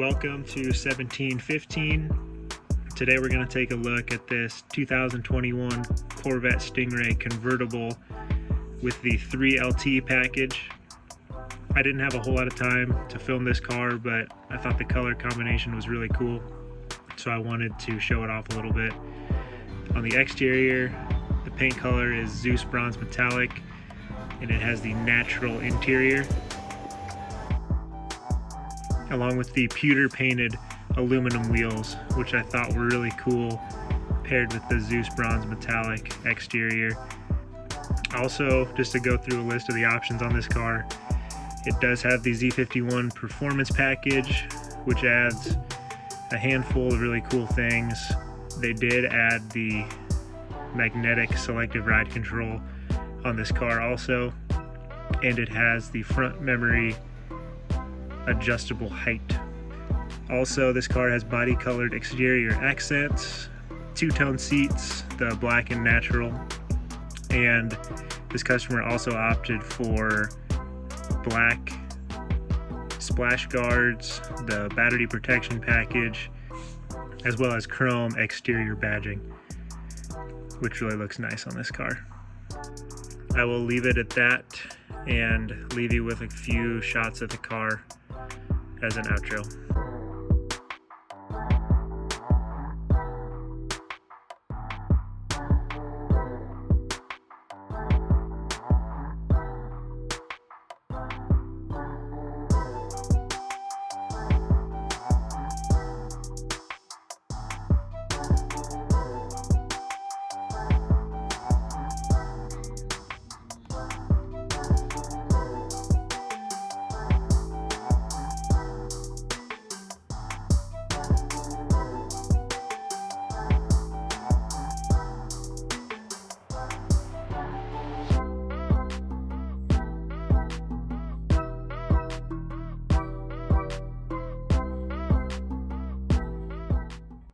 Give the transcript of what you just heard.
Welcome to 1715. Today we're going to take a look at this 2021 Corvette Stingray convertible with the 3LT package. I didn't have a whole lot of time to film this car, but I thought the color combination was really cool, so I wanted to show it off a little bit. On the exterior, the paint color is Zeus Bronze Metallic, and it has the natural interior, along with the pewter painted aluminum wheels, which I thought were really cool, paired with the Zeus Bronze Metallic exterior. Also, just to go through a list of the options on this car, it does have the Z51 Performance Package, which adds a handful of really cool things. They did add the magnetic selective ride control on this car also, and it has the front memory adjustable height. Also, this car has body colored exterior accents, two-tone seats, the black and natural, and this customer also opted for black splash guards, the battery protection package, as well as chrome exterior badging, which really looks nice on this car. I will leave it at that and leave you with a few shots of the car as an outro.